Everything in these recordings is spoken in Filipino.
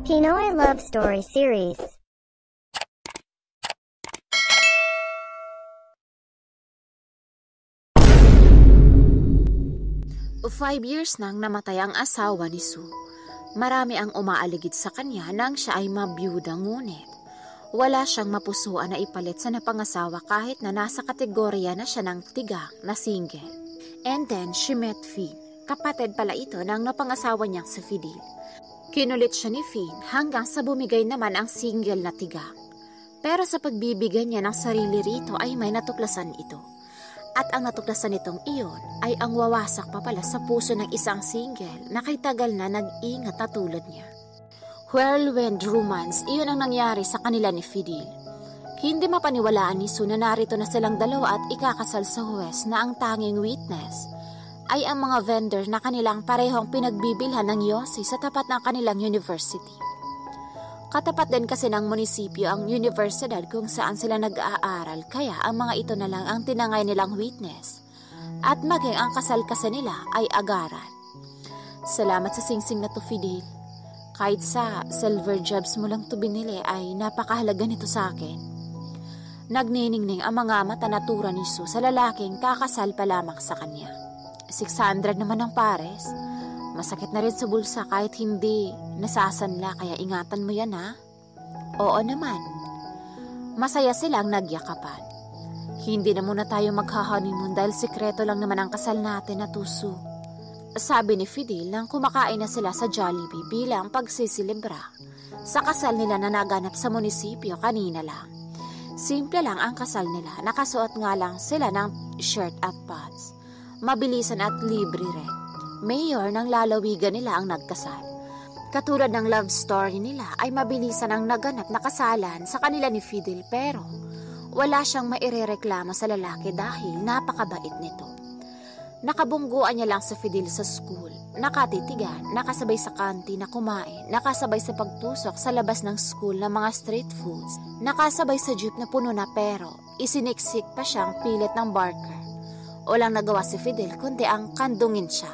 Pinoy Love Story Series. 5 years nang namatay ang asawa ni Sue. Marami ang umaaligid sa kanya nang siya ay mabiyuda, ngunit wala siyang mapusuan na ipalit sa napangasawa kahit na nasa kategorya na siya ng tigang na single. And then she met Finn. Kapatid pala ito ng napangasawa niyang si Fidel. Kinulit siya ni Finn hanggang sa bumigay naman ang single na tigang. Pero sa pagbibigay niya ng sarili rito ay may natuklasan ito. At ang natuklasan nitong iyon ay ang wawasak pa pala sa puso ng isang single na kay tagal na nag-ingat na tulad niya. Whirlwind romance, iyon ang nangyari sa kanila ni Fidel. Hindi mapaniwalaan ni Sue na narito na silang dalawa at ikakasal sa huwes na ang tanging witness ay ang mga vendor na kanilang parehong pinagbibilhan ng yosi sa tapat ng kanilang university. Katapat din kasi ng munisipyo ang universidad kung saan sila nag-aaral, kaya ang mga ito na lang ang tinangay nilang witness at maging ang kasal kasi nila ay agaran. Salamat sa singsing na to, Fidel. Kahit sa silver jobs mo lang to binili ay napakahalaga nito sa akin. Nagniningning ang mga mata na tura ni Sue sa lalaking kakasal pa lamang sa kanya. 600 naman ang pares. Masakit na rin sa bulsa kahit hindi nasasanla, kaya ingatan mo yan, ha? Oo naman. Masaya silang nagyakapan. Hindi na muna tayo magha-honeymoon dahil sikreto lang naman ang kasal natin na tuso. Sabi ni Fidel nang kumakain na sila sa Jollibee bilang pagsisilibra sa kasal nila na naganap sa munisipyo kanina lang. Simple lang ang kasal nila, nakasuot nga lang sila ng shirt at pants. Mabilisan at libre rin. Mayor ng lalawigan nila ang nagkasal. Katulad ng love story nila ay mabilisan ang naganap na kasalan sa kanila ni Fidel, pero wala siyang mairereklamo sa lalaki dahil napakabait nito. Nakabungguan niya lang sa Fidel sa school, nakatitigan, nakasabay sa kantin na kumain, nakasabay sa pagtusok sa labas ng school ng mga street foods, nakasabay sa jeep na puno na pero isiniksik pa siyang pilit ng barker. Walang nagawa si Fidel kundi ang kandungin siya.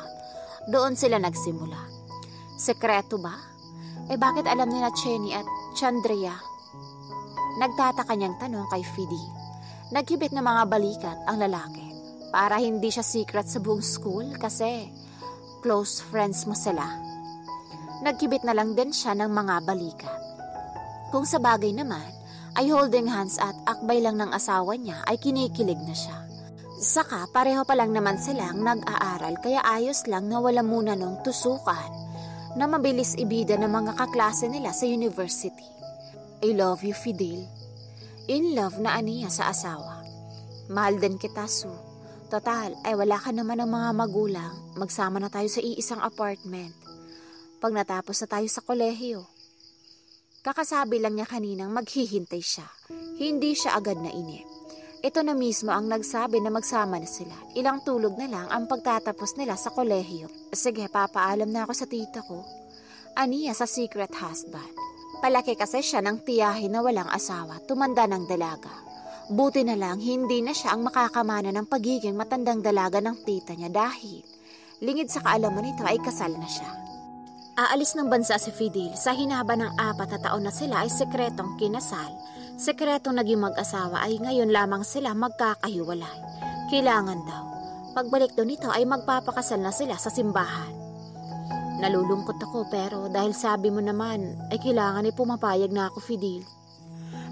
Doon sila nagsimula. Sekreto ba? Bakit alam nila Chenny at Chandria? Nagtataka niyang tanong kay Fidel. Nagkibit na mga balikat ang lalaki para hindi siya secret sa buong school kasi close friends mo sila. Nagkibit na lang din siya ng mga balikat. Kung sa bagay naman ay holding hands at akbay lang ng asawa niya ay kinikilig na siya. Saka pareho pa lang naman silang nag-aaral, kaya ayos lang na wala muna nung tusukan na mabilis ibida ng mga kaklase nila sa university. I love you, Fidel. In love na aniya sa asawa. Mahal din kita, Sue. Total, ay wala ka naman ng mga magulang. Magsama na tayo sa iisang apartment. Pag natapos na tayo sa kolehiyo. Kakasabi lang niya kaninang maghihintay siya. Hindi siya agad nainip. Ito na mismo ang nagsabi na magsama na sila. Ilang tulog na lang ang pagtatapos nila sa kolehiyo. Sige, papaalam na ako sa tita ko. Aniya sa secret husband. Palaki kasi siya ng tiyahin na walang asawa, tumanda ng dalaga. Buti na lang hindi na siya ang makakamana ng pagiging matandang dalaga ng tita niya dahil lingid sa kaalaman nito ay kasal na siya. Aalis ng bansa si Fidel, sa hinaba ng 4 na taon na sila ay sekretong kinasal. Sekretong naging mag-asawa ay ngayon lamang sila magkakahiwalay. Kailangan daw, pagbalik daw nito ay magpapakasal na sila sa simbahan. Nalulungkot ako pero dahil sabi mo naman ay kailangan ay pumapayag na ako, Fidel.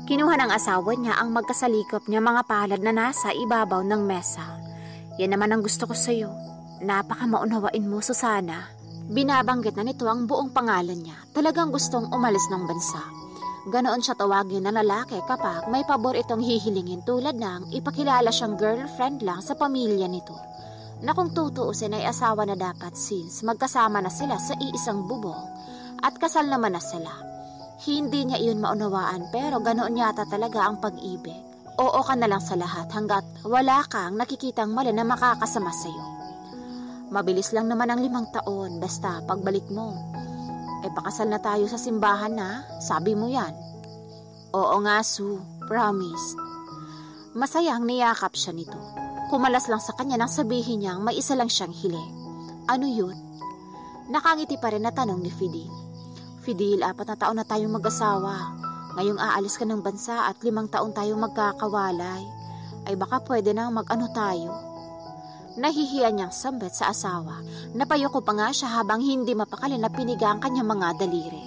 Kinuha ng asawa niya ang magkasalikop niya mga palad na nasa ibabaw ng mesa. Yan naman ang gusto ko sa iyo. Napaka maunawain mo, Susana. Binabanggit na nito ang buong pangalan niya. Talagang gustong umalis ng bansa. Ganoon siya tawagin na lalaki kapag may pabor itong hihilingin, tulad ng ipakilala siyang girlfriend lang sa pamilya nito. Na kung tutuusin ay asawa na dapat since magkasama na sila sa iisang bubong at kasal naman na sila. Hindi niya iyon maunawaan pero ganoon yata talaga ang pag-ibig. Oo ka na lang sa lahat hanggat wala kang nakikitang mali na makakasama sa'yo. Mabilis lang naman ang 5 taon, basta pagbalik mo. Pakasal na tayo sa simbahan na, sabi mo yan. Oo nga, Sue, promise. Masayang niyakap siya nito. Kumalas lang sa kanya nang sabihin niyang may isa lang siyang hiling. Ano yun? Nakangiti pa rin na tanong ni Fidel. Fidel, 4 na taon na tayong mag-asawa. Ngayong aalis ka ng bansa at 5 taon tayong magkakawalay. Ay baka pwede nang mag-ano tayo. Nahihiya niyang sambit sa asawa. Napayoko pa nga siya habang hindi mapakali na piniga ang kanyang mga daliri.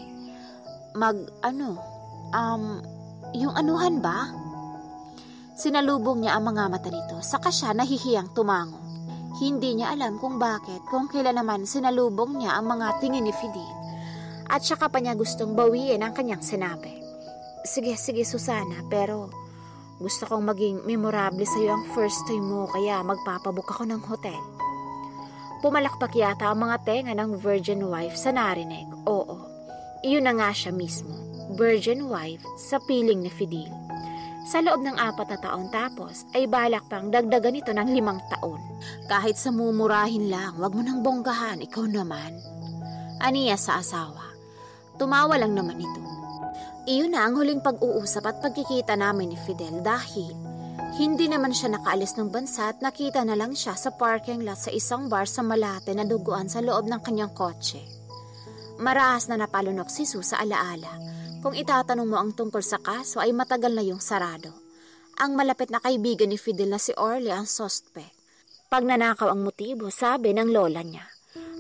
Yung anuhan ba? Sinalubong niya ang mga mata nito, saka siya nahihiyang tumango. Hindi niya alam kung bakit, kung kailan naman sinalubong niya ang mga tingin ni Fidel. At saka pa niya gustong bawiin ang kanyang sinabi. Sige Susana, pero gusto kong maging memorable sa'yo ang first time mo, kaya magpapabook ako ng hotel. Pumalakpak yata ang mga tenga ng virgin wife sa narinig. Oo, iyon na nga siya mismo, virgin wife sa piling ni Fidel. Sa loob ng 4 na taon tapos ay balak pang dagdagan ito ng 5 taon. Kahit sa mumurahin lang, wag mo nang bonggahan, ikaw naman. Aniya sa asawa. Tumawa lang naman ito. Iyon na ang huling pag-uusap at pagkikita namin ni Fidel dahil hindi naman siya nakaalis ng bansa at nakita na lang siya sa parking lot sa isang bar sa Malate na duguan sa loob ng kanyang kotse. Marahas na napalunok si Sue sa alaala. Kung itatanong mo ang tungkol sa kaso ay matagal na yung sarado. Ang malapit na kaibigan ni Fidel na si Orly ang suspect. Pagnanakaw ang motibo, sabi ng lola niya.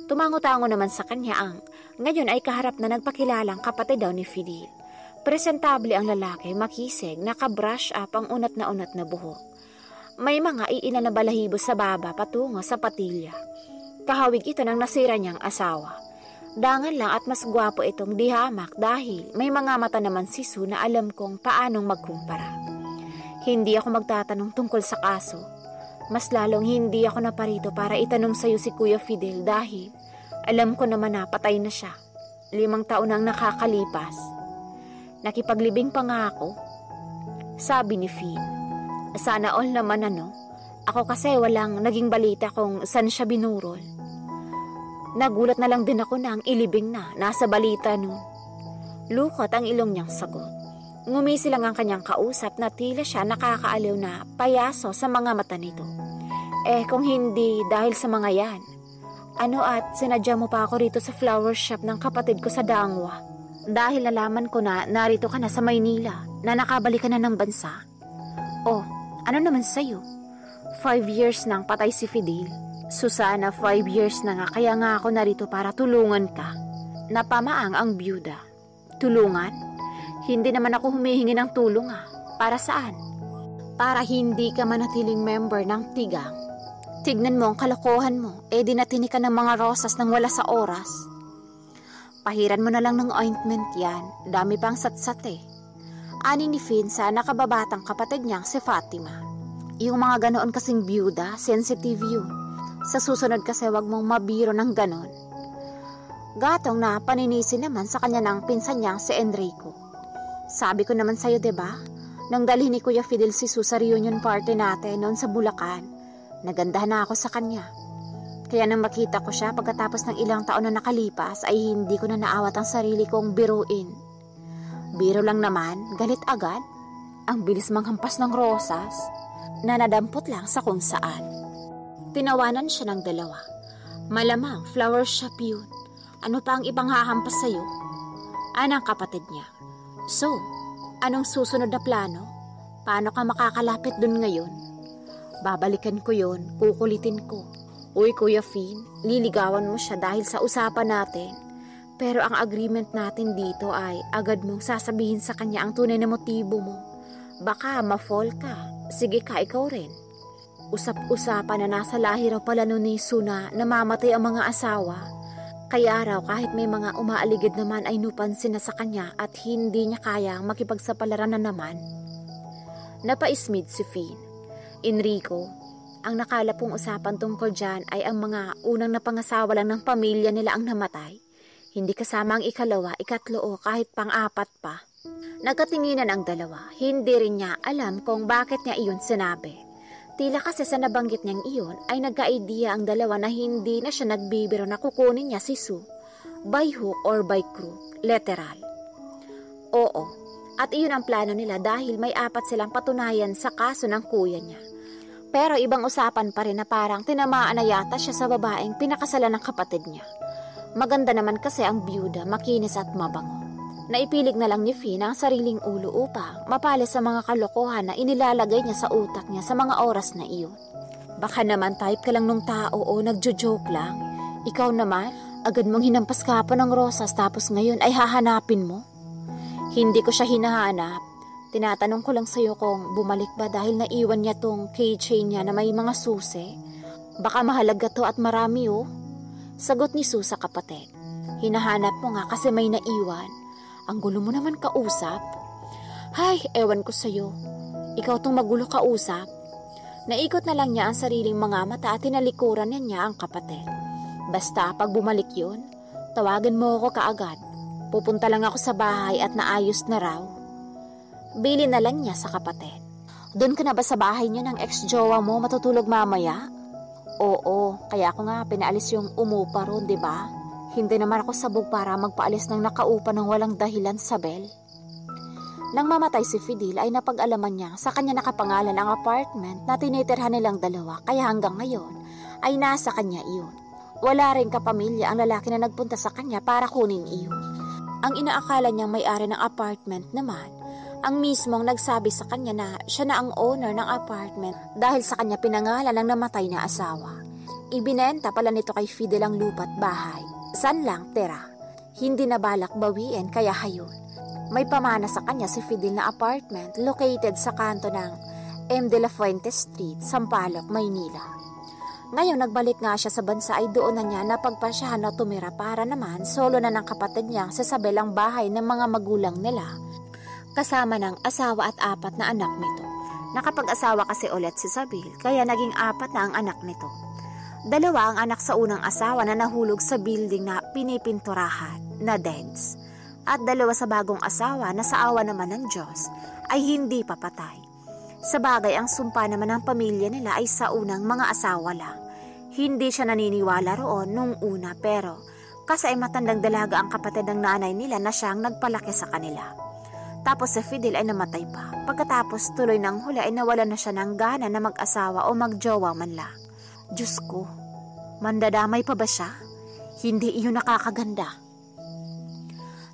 Tumango-tango naman sa kanya ang ngayon ay kaharap na nagpakilalang kapatid daw ni Fidel. Presentable ang lalaki, makisig, naka-brush up ang unat na buhok. May mga iilan na balahibo sa baba patungo sa patilya. Kahawig ito ng nasira niyang asawa. Dangan lang at mas gwapo itong dihamak dahil may mga mata naman si Sue na alam kong paanong magkumpara. Hindi ako magtatanong tungkol sa kaso. Mas lalong hindi ako naparito para itanong sa'yo si Kuya Fidel dahil alam ko naman na patay na siya. 5 taon ang nakakalipas. Nakipaglibing pa nga ako. Sabi ni Finn. Sana all naman Ako kasi walang naging balita kung saan siya binurol. Nagulat na lang din ako na ang ilibing na nasa balita nun. Lukot ang ilong niyang sagot. Ngumisi lang ang kanyang kausap na tila siya nakakaaliw na payaso sa mga mata nito. Kung hindi dahil sa mga yan, at sinadya mo pa ako rito sa flower shop ng kapatid ko sa Dangwa. Dahil nalaman ko na narito ka na sa Maynila, na nakabalik ka na ng bansa. Ano naman sa'yo? 5 years nang patay si Fidel. Susana, 5 years na nga, kaya nga ako narito para tulungan ka. Napamaang ang byuda. Tulungan? Hindi naman ako humihingi ng tulong Para saan? Para hindi ka manatiling member ng tigang. Tignan mo ang kalokohan mo, dinatini ka ng mga rosas nang wala sa oras. Pahiran mo na lang ng ointment yan, dami pang satsat Ani ni Finn sa nakababatang kapatid niyang si Fatima. Yung mga ganoon kasing byuda, sensitive yun. Sa susunod kasi wag mong mabiro ng ganon. Gatong na paninisi naman sa kanya ng pinsan niyang si Enrico. Sabi ko naman sa'yo, diba? Nang dalhin ni Kuya Fidel si Sue sa reunion party natin noon sa Bulacan, nagandahan na ako sa kanya. Kaya nang makita ko siya pagkatapos ng ilang taon na nakalipas ay hindi ko na naawat ang sarili kong biruin. Biro lang naman, galit agad. Ang bilis manghampas ng rosas na nadampot lang sa kung saan. Tinawanan siya ng dalawa. Malamang flower shop yun. Ano pa ang ibang hahampas sa'yo? Anang kapatid niya. So, anong susunod na plano? Paano ka makakalapit dun ngayon? Babalikan ko yun, kukulitin ko. Uy, Kuya Finn, liligawan mo siya dahil sa usapan natin. Pero ang agreement natin dito ay agad mong sasabihin sa kanya ang tunay na motibo mo. Baka ma-fall ka. Sige ka, ikaw rin. Usap-usapan na nasa lahi raw pala nun ni Suna na namamatay ang mga asawa. Kaya raw kahit may mga umaaligid naman ay nupansin na sa kanya at hindi niya kayang makipagsapalaran na naman. Napaismid si Finn. Enrico, ang nakalapong usapan tungkol dyan ay ang mga unang napangasawa lang ng pamilya nila ang namatay. Hindi kasama ang 2, 3 o kahit pang-4 pa. Nagkatinginan ang dalawa. Hindi rin niya alam kung bakit niya iyon sinabi. Tila kasi sa nabanggit niyang iyon ay nagka-idea ang dalawa na hindi na siya nagbibiro na kukunin niya si Sue. By hook or by crook, literal. Oo, at iyon ang plano nila dahil may 4 silang patunayan sa kaso ng kuya niya. Pero ibang usapan pa rin na parang tinamaan na yata siya sa babaeng pinakasalan ng kapatid niya. Maganda naman kasi ang byuda, makinis at mabango. Naipilig na lang ni Finn ang sariling ulo upang mapalis sa mga kalokohan na inilalagay niya sa utak niya sa mga oras na iyon. Baka naman type ka lang nung tao o nagjo-joke lang. Ikaw naman, agad mong hinampas ka pa ng rosas tapos ngayon ay hahanapin mo. Hindi ko siya hinahanap. Tinatanong ko lang sa'yo kung bumalik ba dahil naiwan niya tong keychain niya na may mga susi. Baka mahalaga to at marami oh. Sagot ni Sue sa kapatid. Hinahanap mo nga kasi may naiwan. Ang gulo mo naman kausap. Hay, ewan ko sa'yo. Ikaw tong magulo kausap. Naikot na lang niya ang sariling mga mata at tinalikuran niya ang kapatid. Basta pag bumalik yun, tawagan mo ako kaagad. Pupunta lang ako sa bahay at naayos na raw. Bili na lang niya sa kapatid. Doon ka na ba sa bahay niyo ng ex-jowa mo matutulog mamaya? Oo, kaya ako nga pinaalis yung umupa ron, di ba? Hindi naman ako sabog para magpaalis ng nakaupa ng walang dahilan sa bel. Nang mamatay si Fidel ay napag-alaman niya sa kanya nakapangalan ang apartment na tinitirhan nilang dalawa kaya hanggang ngayon ay nasa kanya iyon. Wala rin kapamilya ang lalaki na nagpunta sa kanya para kunin iyon. Ang inaakala niyang may-ari ng apartment naman ang mismong nagsabi sa kanya na siya na ang owner ng apartment dahil sa kanya pinangalan ng namatay na asawa. Ibinenta pala nito kay Fidel ang lupa't bahay. San lang tira. Hindi na balak bawiin kaya hayon. May pamana sa kanya si Fidel na apartment located sa kanto ng M. de la Fuente Street, Sampaloc, Maynila. Ngayon nagbalik nga siya sa bansa ay doon na niya napagpasyahan na tumira para naman solo na ng kapatid niya sa sabilang bahay ng mga magulang nila kasama ng asawa at 4 na anak nito. Nakapag-asawa kasi ulit si Sabil kaya naging 4 na ang anak nito. 2 ang anak sa unang asawa na nahulog sa building na pinipinturahan na DEDS at 2 sa bagong asawa na sa awa naman ng Diyos ay hindi papatay. Sa bagay ang sumpa naman ng pamilya nila ay sa unang mga asawa lang. Hindi siya naniniwala roon nung una pero kasi ay matandang dalaga ang kapatid ng nanay nila na siyang nagpalaki sa kanila. Tapos si Fidel ay namatay pa. Pagkatapos tuloy ng huli ay nawala na siya ng gana na mag-asawa o magjowa man lang. Diyos ko, mandadamay pa ba siya? Hindi iyon nakakaganda.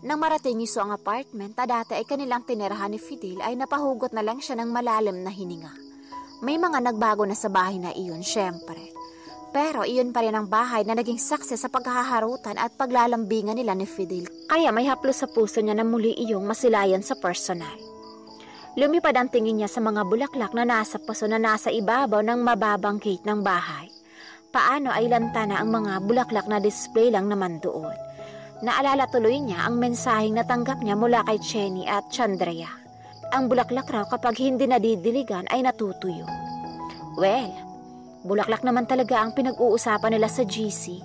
Nang marating ni Sue ang apartment na dati ay kanilang tinirahan ni Fidel ay napahugot na lang siya ng malalim na hininga. May mga nagbago na sa bahay na iyon, syempre. Pero iyon pa rin ang bahay na naging saksi sa paghaharutan at paglalambingan nila ni Fidel. Kaya may haplos sa puso niya na muli iyong masilayan sa personal. Lumipad ang tingin niya sa mga bulaklak na nasa paso na nasa ibabaw ng mababang gate ng bahay. Paano ay lantana ang mga bulaklak na display lang naman doon. Naalala tuloy niya ang mensaheng natanggap niya mula kay Chenny at Chandrea. Ang bulaklak raw kapag hindi nadidiligan ay natutuyo. Well, bulaklak naman talaga ang pinag-uusapan nila sa GC.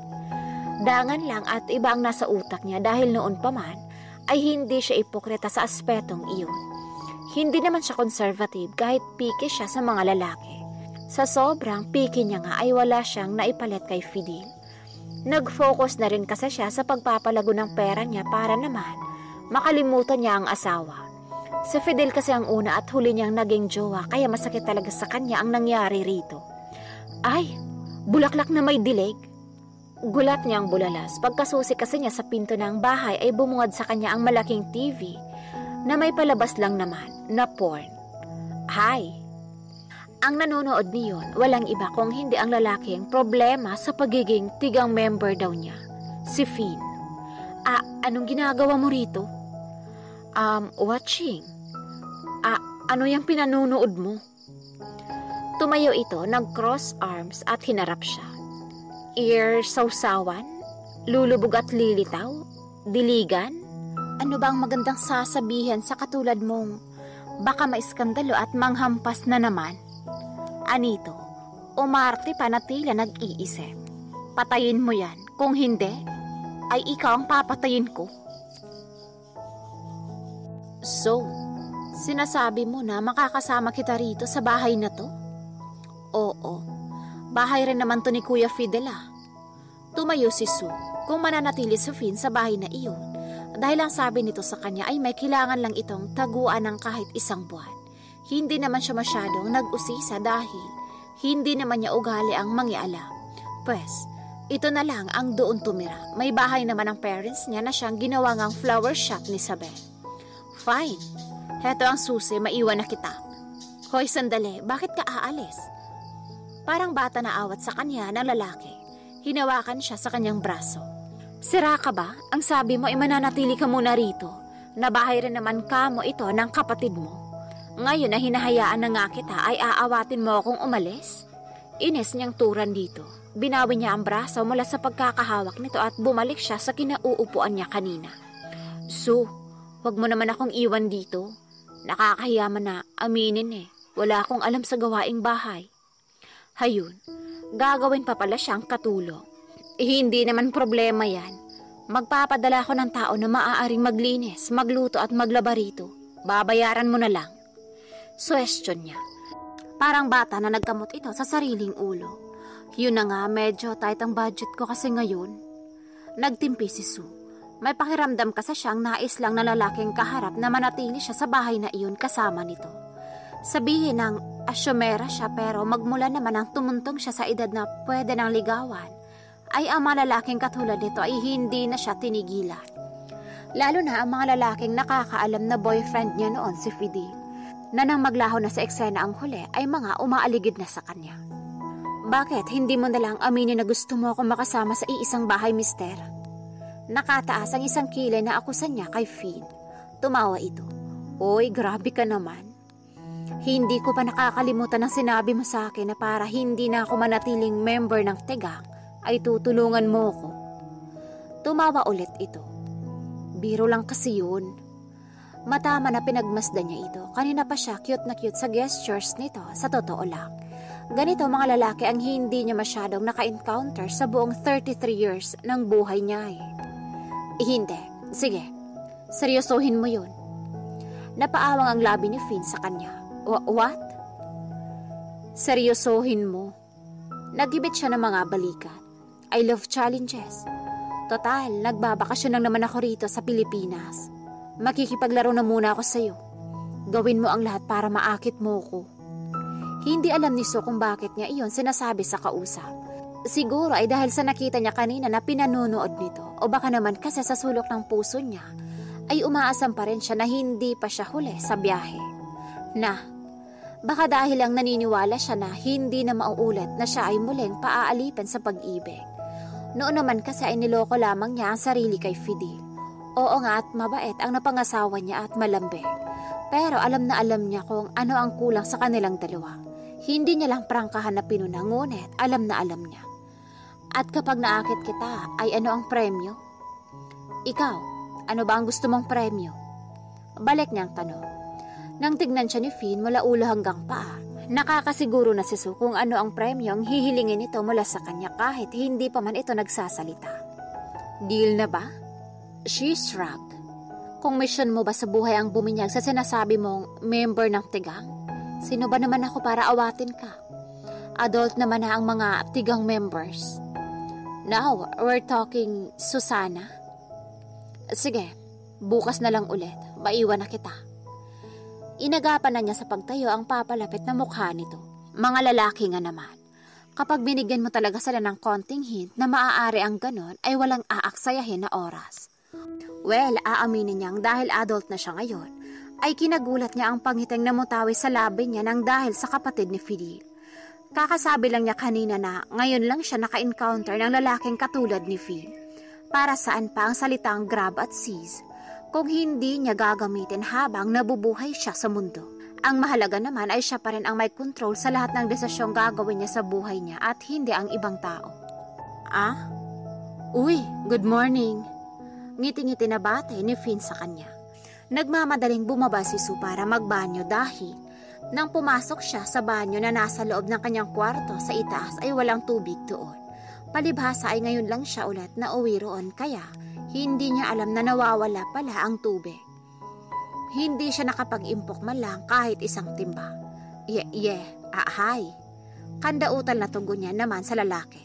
Dangan lang at iba ang nasa utak niya dahil noon pa man ay hindi siya ipokrita sa aspetong iyon. Hindi naman siya conservative kahit picky siya sa mga lalaki. Sa sobrang picky niya nga ay wala siyang naipalit kay Fidel. Nag-focus na rin kasi siya sa pagpapalago ng pera niya para naman makalimutan niya ang asawa. Si Fidel kasi ang una at huli niyang naging jowa kaya masakit talaga sa kanya ang nangyari rito. Ay, bulaklak na may dilig. Gulat niyang bulalas. Pagkasusi kasi niya sa pinto ng bahay ay bumungad sa kanya ang malaking TV na may palabas lang naman na porn. Hay! Ang nanonood niyon, walang iba kung hindi ang lalaking problema sa pagiging tigang member daw niya, si Finn. Anong ginagawa mo rito? Watching. Ano yung pinanunood mo? Tumayo ito, nag-cross arms at hinarap siya. Ear sausawan? Lulubog at lilitaw? Diligan? Ano ba ang magandang sasabihin sa katulad mong baka maiskandalo at manghampas na naman? Anito, umarte pa na tila nag-iisip. Patayin mo yan. Kung hindi, ay ikaw ang papatayin ko. So, sinasabi mo na makakasama kita rito sa bahay na to? Oo, bahay rin naman to ni Kuya Fidel ah. Tumayo si Sue kung mananatili si Finn sa bahay na iyon dahil ang sabi nito sa kanya ay may kailangan lang itong taguan ng kahit 1 buwan. Hindi naman siya masyadong nag-usisa dahil Hindi naman niya ugali ang mangialam. Pwes, ito na lang ang doon tumira. May bahay naman ang parents niya na siyang ginawa ngang flower shop ni Isabel. Fine. Heto ang susi, maiwan na kita. Hoy, sandali, bakit ka aalis? Parang bata na awat sa kanya ng lalaki. Hinawakan siya sa kanyang braso. Sira ka ba? Ang sabi mo ay mananatili ka muna rito. Nabahay rin naman ka mo ito ng kapatid mo. Ngayon na hinahayaan na nga kita ay aawatin mo akong umalis? Ines niyang turan dito. Binawi niya ang braso mula sa pagkakahawak nito at bumalik siya sa kinauupuan niya kanina. So, wag mo naman akong iwan dito. Nakakahiya man na aminin eh. Wala akong alam sa gawaing bahay. Hayun, gagawin pa pala siyang katulong. Hindi naman problema yan. Magpapadala ako ng tao na maaaring maglinis, magluto at maglaba rito. Babayaran mo na lang. Suwestyon niya. Parang bata na nagkamot ito sa sariling ulo. Yun na nga, medyo tight ang budget ko kasi ngayon. Nagtimpi si Sue. May pakiramdam kasi siyang nais lang na lalaking kaharap na manatili siya sa bahay na iyon kasama nito. Sabihin ng asyomera siya pero magmula naman ang tumuntong siya sa edad na pwede nang ligawan, ay ang mga lalaking katulad nito ay hindi na siya tinigilan. Lalo na ang mga lalaking nakakaalam na boyfriend niya noon si Fidel, na nang maglaho na sa eksena ang huli ay mga umaaligid na sa kanya. Bakit hindi mo nalang aminin na gusto mo akong makasama sa iisang bahay, mister? Nakataas ang isang kilay na akusan niya kay Finn. Tumawa ito. Oy, grabe ka naman. Hindi ko pa nakakalimutan ang sinabi mo sa akin na para hindi na ako manatiling member ng Tegang, ay tutulungan mo ko. Tumawa ulit ito. Biro lang kasi yun. Matama na pinagmasdan niya ito. Kanina pa siya cute na cute sa gestures nito, sa totoo lang. Ganito mga lalaki ang hindi niya masyadong naka-encounter sa buong 33 years ng buhay niya eh. Hindi. Sige. Seryosohin mo yun. Napaawang ang labi ni Finn sa kanya. What? Seryosohin mo. Nagibit siya ng mga balikan. I love challenges. Total, nagbabakasyon lang naman ako rito sa Pilipinas. Makikipaglaro na muna ako sa'yo. Gawin mo ang lahat para maakit mo ko. Hindi alam ni Sue kung bakit niya iyon sinasabi sa kausap. Siguro ay dahil sa nakita niya kanina na pinanunood nito o baka naman kasi sa sulok ng puso niya ay umaasam pa rin siya na hindi pa siya huli sa biyahe. Baka dahil lang naniniwala siya na hindi na mauulit na siya ay muling paaalipan sa pag-ibig. Noon naman kasi ay niloko lamang niya ang sarili kay Fidel. Oo nga at mabait ang napangasawa niya at malambing. Pero alam na alam niya kung ano ang kulang sa kanilang dalawa. Hindi niya lang prangkahan na pinuna, ngunit alam na alam niya. At kapag naakit kita, ay ano ang premyo? Ikaw, ano ba ang gusto mong premyo? Balik niyang tanong. Nang tignan siya ni Finn mula ulo hanggang paa, nakakasiguro na si Sue kung ano ang premyo ang hihilingin ito mula sa kanya kahit hindi pa man ito nagsasalita. Deal na ba? She shrugged. Kung mission mo ba sa buhay ang buminyag sa sinasabi mong member ng Tegang? Sino ba naman ako para awatin ka? Adult naman na ang mga Tegang members. Now, we're talking Susana. Sige, bukas na lang ulit. Maiwan na kita. Inagapan na niya sa pagtayo ang papalapit na mukha nito. Mga lalaki nga naman. Kapag binigyan mo talaga sila ng konting hint na maaari ang ganon ay walang aaksayahin na oras. Well, aaminin niyang dahil adult na siya ngayon, ay kinagulat niya ang pangiting namutawi sa labi niya nang dahil sa kapatid ni Fidel. Kakasabi lang niya kanina na ngayon lang siya naka-encounter ng lalaking katulad ni Finn. Para saan pa ang salitang grab at seize kung hindi niya gagamitin habang nabubuhay siya sa mundo. Ang mahalaga naman ay siya pa rin ang may control sa lahat ng desisyong gagawin niya sa buhay niya at hindi ang ibang tao. Uy, good morning. Ngiti-ngiti na bate ni Finn sa kanya. Nagmamadaling bumaba si Sue para magbanyo dahil nang pumasok siya sa banyo na nasa loob ng kanyang kwarto sa itaas ay walang tubig doon. Palibhasa ay ngayon lang siya ulit na uwi roon kaya hindi niya alam na nawawala pala ang tubig. Hindi siya nakapag-impok man lang kahit isang timba. Hi. Kandautal na tugon niya naman sa lalaki.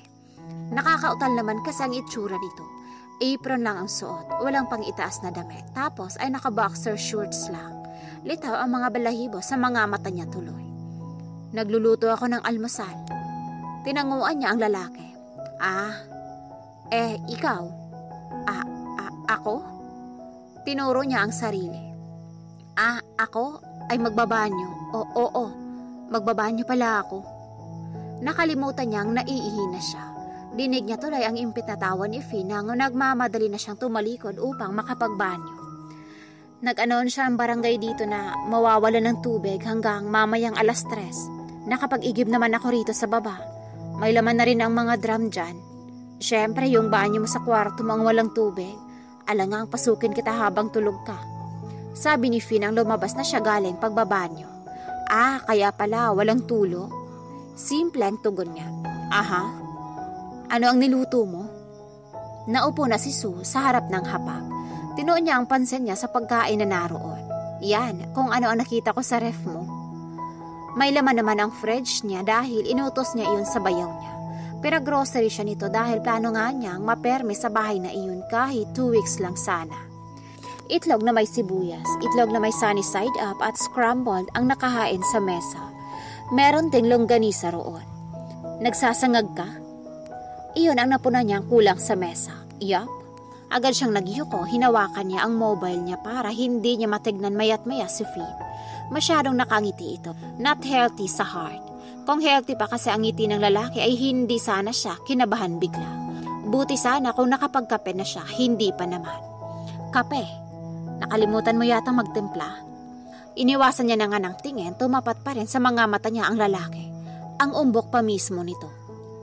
Nakakautal naman kasi ang itsura nito. Apron lang ang suot, walang pang itaas na damit, tapos ay naka-boxer shorts lang. Litaw ang mga balahibo sa mga mata niya tuloy. Nagluluto ako ng almusal. Tinanguan niya ang lalaki. Ikaw? Ako? Tinuro niya ang sarili. Ako ay magbabanyo. Oo, magbabanyo pala ako. Nakalimutan niyang naiihi na siya. Dinig niya tuloy ang impit na tawa ni Finn nang nagmamadali na siyang tumalikod upang makapagbanyo. Nag-anunsya ang barangay dito na mawawala ng tubig hanggang mamayang 3:00. Nakapag-igib naman ako rito sa baba. May laman na rin ang mga drum dyan. Siyempre, yung banyo mo sa kwarto mo ang walang tubig. Alangang pasukin kita habang tulog ka. Sabi ni Finn ang lumabas na siya galing pagbabanyo. Kaya pala walang tulo? Simple ang tugon niya. Aha. Ano ang niluto mo? Naupo na si Sue sa harap ng hapag. Tinuon niya ang pansin niya sa pagkain na naroon. Yan, kung ano ang nakita ko sa ref mo. May laman naman ang fridge niya dahil inutos niya iyon sa bayaw niya. Pero grocery siya nito dahil plano nga niyang maperme sa bahay na iyon kahit 2 weeks lang sana. Itlog na may sibuyas, itlog na may sunny side up at scrambled ang nakahain sa mesa. Meron ding longganisa roon. Nagsasangag ka? Iyon ang napuna niyang kulang sa mesa. Yup. Agad siyang nagyuko, hinawakan niya ang mobile niya para hindi niya matignan mayat maya si Finn. Masyadong nakangiti ito. Not healthy sa heart. Kung healthy pa kasi ang ngiti ng lalaki ay hindi sana siya kinabahan bigla. Buti sana kung nakapagkape na siya, hindi pa naman. Kape? Nakalimutan mo yata magtimpla? Iniwasan niya na nga ng tingin, tumapat pa rin sa mga mata niya ang lalaki. Ang umbok pa mismo nito.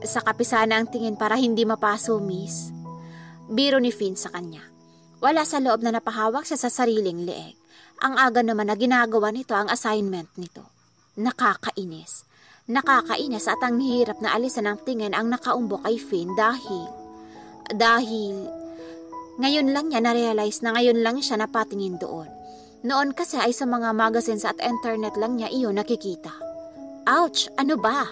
Sa kape sana ang tingin para hindi mapaso, miss. Biro ni Finn sa kanya. Wala sa loob na napahawak siya sa sariling leeg. Ang aga naman na ginagawa nito ang assignment nito. Nakakainis. Nakakainis at ang hirap na alisan ng tingin ang nakaumbok kay Finn dahil ngayon lang niya na-realize na ngayon lang siya napatingin doon. Noon kasi ay sa mga magazines at internet lang niya iyon nakikita. Ouch! Ano ba?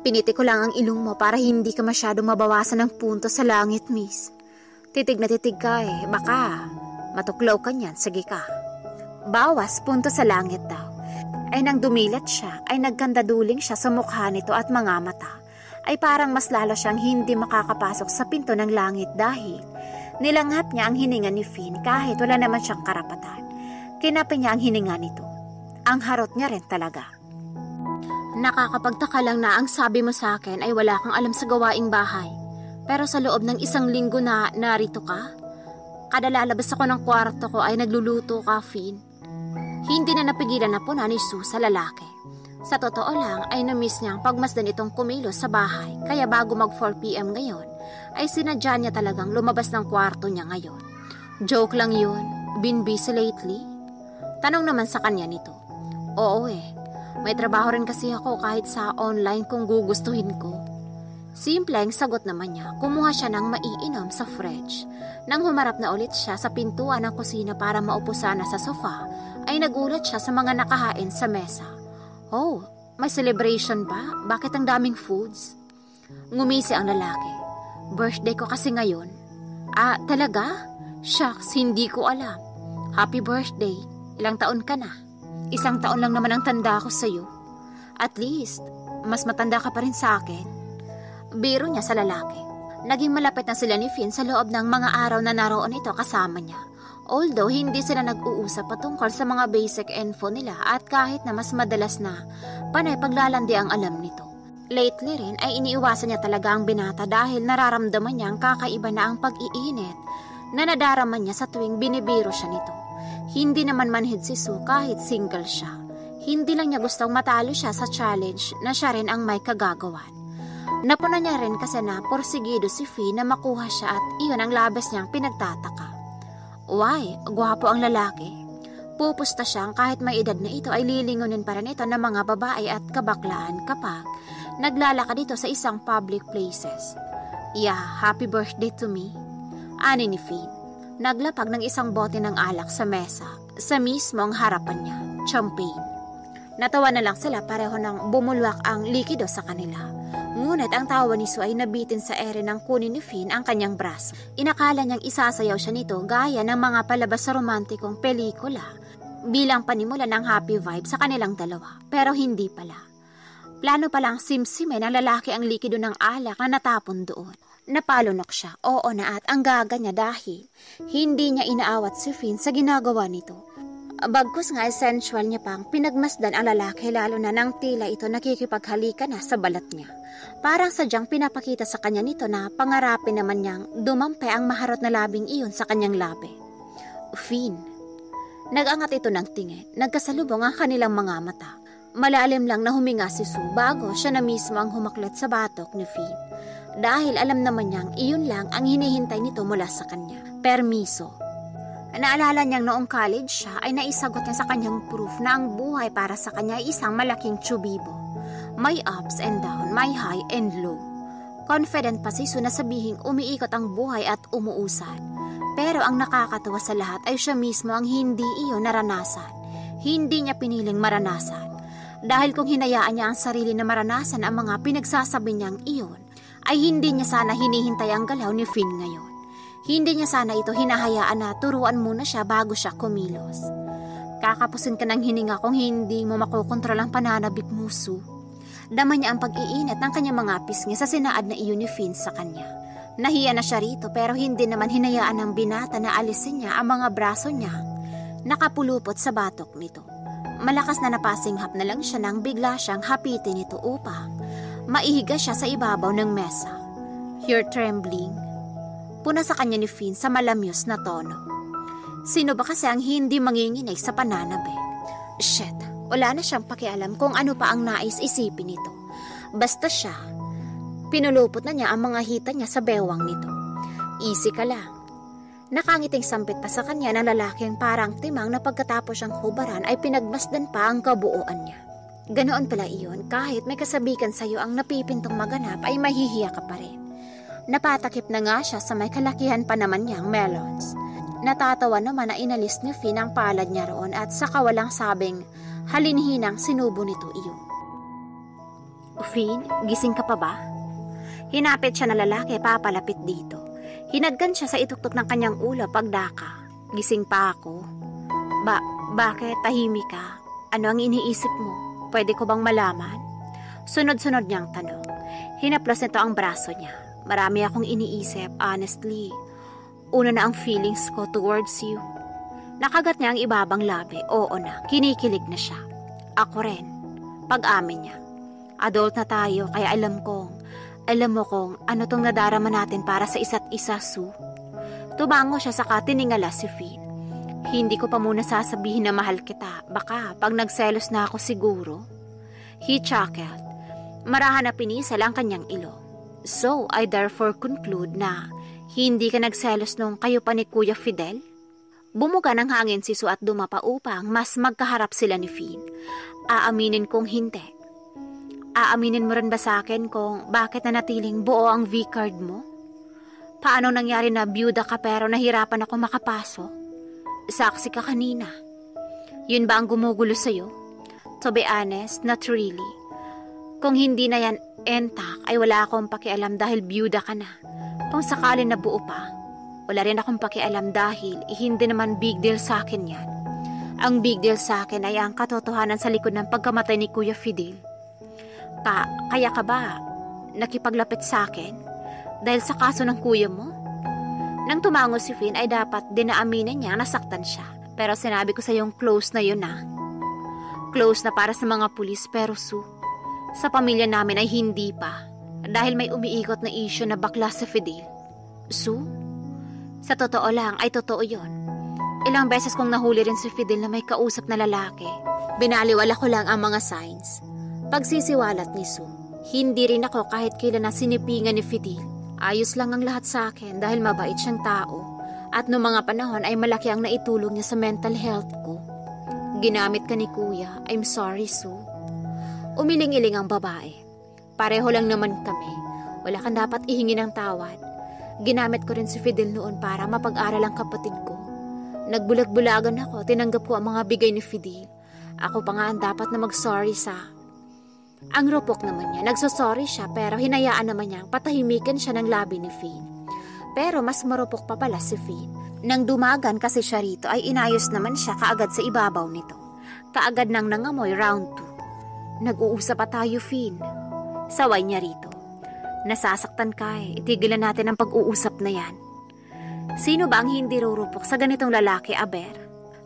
Piniti ko lang ang ilong mo para hindi ka masyadong mabawasan ng punto sa langit, miss. Titig na titig ka baka matuklaw ka niyan, sige ka. Bawas punto sa langit daw. Ay nang dumilat siya, ay nagkandaduling siya sa mukha nito at mga mata. Ay parang mas lalo siyang hindi makakapasok sa pinto ng langit dahil nilanghap niya ang hininga ni Finn kahit wala naman siyang karapatan. Kinapi niya ang hininga nito. Ang harot niya rin talaga. Nakakapagtaka lang na ang sabi mo sa akin ay wala kang alam sa gawaing bahay. Pero sa loob ng 1 linggo na narito ka, kada lalabas ako ng kwarto ko ay nagluluto ka, Finn. Hindi na napigilan na po ni Sue sa lalaki. Sa totoo lang ay na-miss niyang pagmasdan itong kumilos sa bahay, kaya bago mag 4 p.m. ngayon, ay sinadya niya talagang lumabas ng kwarto niya ngayon. Joke lang yun, been busy lately? Tanong naman sa kanya nito. Oo may trabaho rin kasi ako kahit sa online kung gugustuhin ko. Simple ang sagot naman niya, kumuha siya ng maiinom sa fridge. Nang humarap na ulit siya sa pintuan ng kusina para maupo sana sa sofa, ay nagulat siya sa mga nakahain sa mesa. Oh, may celebration ba? Bakit ang daming foods? Ngumisi ang lalaki. Birthday ko kasi ngayon. Talaga? Shucks, hindi ko alam. Happy birthday. Ilang taon ka na? 1 taon lang naman ang tanda ko sa'yo. At least, mas matanda ka pa rin sa akin. Biro niya sa lalaki. Naging malapit na sila ni Finn sa loob ng mga araw na naroon ito kasama niya. Although hindi sila nag-uusap patungkol sa mga basic info nila at kahit na mas madalas na panay paglalandi ang alam nito. Lately rin ay iniiwasan niya talaga ang binata dahil nararamdaman niya ang kakaiba na ang pag-iinit na nadarama niya sa tuwing binibiro siya nito. Hindi naman manhid si Sue kahit single siya. Hindi lang niya gustong matalo siya sa challenge na siya rin ang may kagagawan. Napuna niya rin kasi na porsigido si Finn na makuha siya at iyon ang labas niyang pinagtataka. Why? Gwapo ang lalaki. Pupusta siyang kahit may edad na ito ay lilingunin pa rin ito ng mga babae at kabaklaan kapag naglalakad dito sa isang public places. Yeah, happy birthday to me. Ani ni Finn. Naglapag ng isang bote ng alak sa mesa, sa mismong harapan niya, champagne. Natawa na lang sila pareho nang bumulwak ang likido sa kanila. Ngunit ang tawa ni Sue ay nabitin sa ere ng kunin ni Finn ang kanyang braso. Inakala niyang isasayaw siya nito gaya ng mga palabas sa romantikong pelikula. bilang panimula ng happy vibe sa kanilang dalawa. Pero hindi pala. Plano palang simsime ng lalaki ang likido ng alak na natapon doon. Napalunok siya, oo na, at ang gaga niya dahil hindi niya inaawat si Finn sa ginagawa nito. Bagkus nga sensual niya pang pinagmasdan ang lalaki, lalo na nang tila ito nakikipaghalika na sa balat niya. Parang sadyang pinapakita sa kanya nito na pangarapin naman niyang dumampi ang maharot na labing iyon sa kanyang labi. Finn. Nag-angat ito ng tingin, nagkasalubong ang kanilang mga mata. Malalim lang na huminga si Sue bago siya na mismo ang humaklat sa batok ni Finn. Dahil alam naman niyang iyon lang ang hinihintay nito mula sa kanya. Permiso. Naalala niyang noong college siya ay naisagot niya sa kanyang proof na ang buhay para sa kanya ay isang malaking tsubibo. May ups and down, may high and low. Confident pa si Sue na sabihing umiikot ang buhay at umuusad. Pero ang nakakatawa sa lahat ay siya mismo ang hindi iyon naranasan. Hindi niya piniling maranasan. Dahil kung hinayaan niya ang sarili na maranasan ang mga pinagsasabi niyang iyon, ay hindi niya sana hinihintay ang galaw ni Finn ngayon. Hindi niya sana ito hinahayaan na turuan muna siya bago siya kumilos. Kakapusin ka ng hininga kung hindi mo makokontrol ang pananabik mo, Sue. Dama niya ang pag-iinit ng kanyang mga pisngi sa sinaad na iyon ni Finn sa kanya. Nahiya na siya rito pero hindi naman hinayaan ng binata na alisin niya ang mga braso niya nakapulupot sa batok nito. Malakas na napasinghap na lang siya nang bigla siyang hapitin ito upang maihiga siya sa ibabaw ng mesa. You're trembling. Puna sa kanya ni Finn sa malamyos na tono. Sino ba kasi ang hindi manginginig sa pananabik? Shit, wala na siyang pakialam kung ano pa ang nais isipin nito. Basta siya, pinulupot na niya ang mga hita niya sa bewang nito. Easy ka lang. Nakangiting sampit pa sa kanya ng lalaking parang timang na pagkatapos siyang hubaran ay pinagmasdan pa ang kabuuan niya. Ganoon pala iyon, kahit may kasabikan sa'yo ang napipintong maganap ay mahihiya ka pa rin. Napatakip na nga siya sa may kalakihan pa naman niyang melons. Natatawa naman na inalis ni Finn ang palad niya roon at saka walang sabing halinhinang sinubo nito iyon. Finn, gising ka pa ba? Hinapit siya na lalaki papalapit dito. Hinagkan siya sa ituktok ng kanyang ulo pagdaka. Gising pa ako. Bakit tahimik ka? Ano ang iniisip mo? Pwede ko bang malaman? Sunod-sunod niyang tanong. Hinaplos nito ang braso niya. Marami akong iniisip, honestly. Una na ang feelings ko towards you. Nakagat niya ang ibabang labi. Oo na, kinikilig na siya. Ako rin. Pag-amin niya. Adult na tayo, kaya alam mo kung ano tong nadarama natin para sa isa't isa, Sue. Tumango siya saka tiningala si Finn. Hindi ko pa muna sasabihin na mahal kita. Baka pag nagselos na ako siguro. He chuckled. Marahan na pinisal ang kanyang ilong. So, I therefore conclude na hindi ka nagselos nung kayo pa ni Kuya Fidel? Bumuga ng hangin si Sue at dumapa upang mas magkaharap sila ni Finn. Aaminin kong hindi. Aaminin mo rin ba sa akin kung bakit nanatiling buo ang V-card mo? Paano nangyari na byuda ka pero nahirapan ako makapasok? Saksi ka kanina. Yun ba ang gumugulo sa'yo? To be honest, not really. Kung hindi na yan entak, ay wala akong pakialam dahil byuda ka na. Kung sakali na buo pa, wala rin akong pakialam dahil hindi naman big deal sa akin yan. Ang big deal sa akin ay ang katotohanan sa likod ng pagkamatay ni Kuya Fidel. Kaya ka ba nakipaglapit sa akin dahil sa kaso ng kuya mo? Nang tumango si Finn ay dapat dinaaminin niya nasaktan siya. Pero sinabi ko sa yung close na yun na. Close na para sa mga pulis pero Sue, sa pamilya namin ay hindi pa dahil may umiikot na issue na bakla sa Fidel. Sue, sa totoo lang ay totoo yun. Ilang beses kong nahuli rin si Fidel na may kausap na lalaki. Binaliwala ko lang ang mga signs. Pagsisiwalat ni Sue, hindi rin ako kahit kailan na sinipingan ni Fidel. Ayos lang ang lahat sa akin dahil mabait siyang tao at noong mga panahon ay malaki ang naitulong niya sa mental health ko. Ginamit ka ni Kuya. I'm sorry, Sue. Umiling-iling ang babae. Pareho lang naman kami. Wala kang dapat ihingi ng tawad. Ginamit ko rin si Fidel noon para mapag-aral ang kapatid ko. Nagbulag-bulagan ako, tinanggap ko ang mga bigay ni Fidel. Ako pa nga ang dapat na mag-sorry sa... Ang rupok naman niya, nagsosorry siya pero hinayaan naman niyang patahimikan siya ng labi ni Finn. Pero mas marupok pa pala si Finn. Nang dumagan kasi siya rito ay inayos naman siya kaagad sa ibabaw nito. Kaagad nang nangamoy round 2. Nag-uusap pa tayo, Finn. Saway niya rito. Nasasaktan ka eh. Itigilan natin ang pag-uusap na yan. Sino ba ang hindi rurupok sa ganitong lalaki, Aber?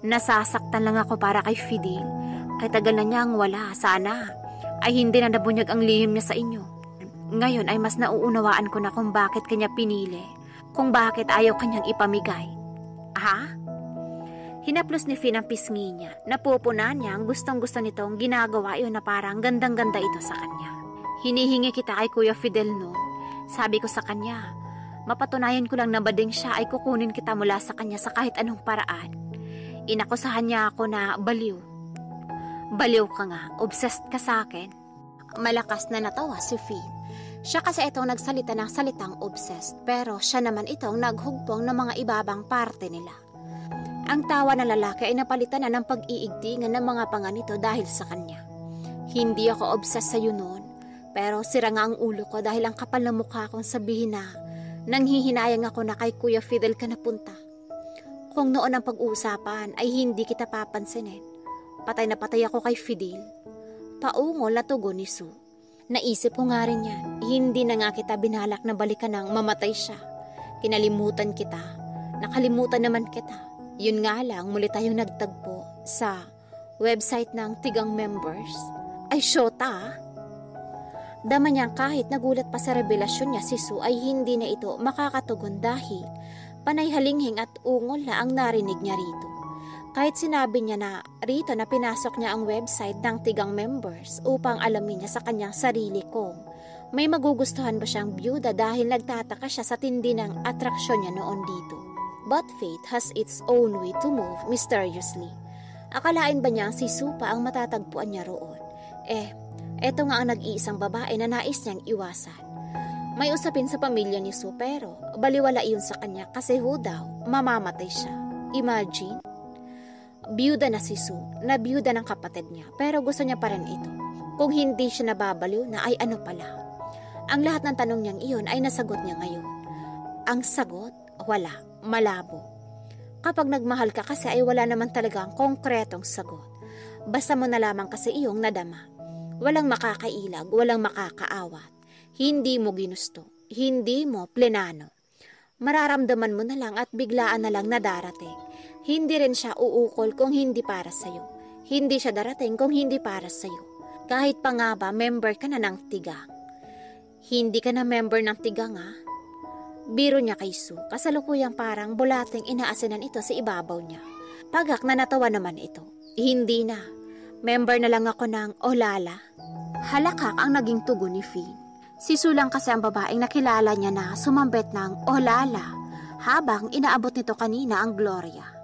Nasasaktan lang ako para kay Fidel. Ay tagal na niyang wala. Sana ay hindi na nabunyag ang lihim niya sa inyo. Ngayon ay mas nauunawaan ko na kung bakit kanya pinili. Kung bakit ayaw kanyang ipamigay. Ha? Hinaplos ni Finn ang pisngi niya. Napupunan niya ang gustong-gusto nitong ginagawa iyon na parang gandang-ganda ito sa kanya. Hinihingi kita kay Kuya Fidel noon. Sabi ko sa kanya, mapatunayan ko lang na bading siya ay kukunin kita mula sa kanya sa kahit anong paraan. Inakusahan niya ako na baliw. Baliw ka nga, obsessed ka sa akin. Malakas na natawa si Finn. Siya kasi itong nagsalita ng salitang obsessed, pero siya naman itong naghugpong ng mga ibabang parte nila. Ang tawa ng lalaki ay napalitan na ng pag-iigtingan ng mga panga nito dahil sa kanya. Hindi ako obsessed sa iyo noon, pero sira nga ang ulo ko dahil ang kapal na mukha kong sabihin na nanghihinayang ako na kay Kuya Fidel ka napunta. Kung noon ang pag-uusapan ay hindi kita papansinin, patay na patay ako kay Fidel. Paungol na tugon ni Sue. Naisip ko nga rin yan, hindi na nga kita binalak na balikan ng mamatay siya. Kinalimutan kita, nakalimutan naman kita. Yun nga lang, muli tayong nagtagpo sa website ng Tigang Members. Ay, syota! Dama niyang kahit nagulat pa sa revelasyon niya si Sue ay hindi na ito makakatugon dahil panay halinghing at ungol na ang narinig niya rito. Kahit sinabi niya na rito na pinasok niya ang website ng Tigang Members upang alamin niya sa kanyang sarili kung may magugustuhan ba siyang byuda dahil nagtataka siya sa tindi ng atraksyon niya noon dito. But fate has its own way to move mysteriously. Akalain ba niya si Sue pa ang matatagpuan niya roon? Eto nga ang nag-iisang babae na nais niyang iwasan. May usapin sa pamilya ni Sue pero baliwala iyon sa kanya kasi daw mamamatay siya. Imagine? Biyuda na si Sue, na biyuda ng kapatid niya, pero gusto niya pa rin ito. Kung hindi siya nababaliw na ay ano pala. Ang lahat ng tanong niyang iyon ay nasagot niya ngayon. Ang sagot, wala, malabo. Kapag nagmahal ka kasi ay wala naman talagang konkretong sagot. Basta mo na lamang kasi iyong nadama. Walang makakailag, walang makakaawat. Hindi mo ginusto, hindi mo plenano. Mararamdaman mo na lang at biglaan na lang na darating. Hindi rin siya uukol kung hindi para sa'yo. Hindi siya darating kung hindi para sa'yo. Kahit pa nga ba, member ka na ng Tigang. Hindi ka na member ng Tigang ha? Biro niya kay Sue, kasalukuyang parang bulating inaasinan ito sa ibabaw niya. Pagak na natawa naman ito. Hindi na. Member na lang ako ng Olala. Halakak ang naging tugon ni Finn. Si Sue lang kasi ang babaeng nakilala niya na sumambet ng Olala habang inaabot nito kanina ang Gloria.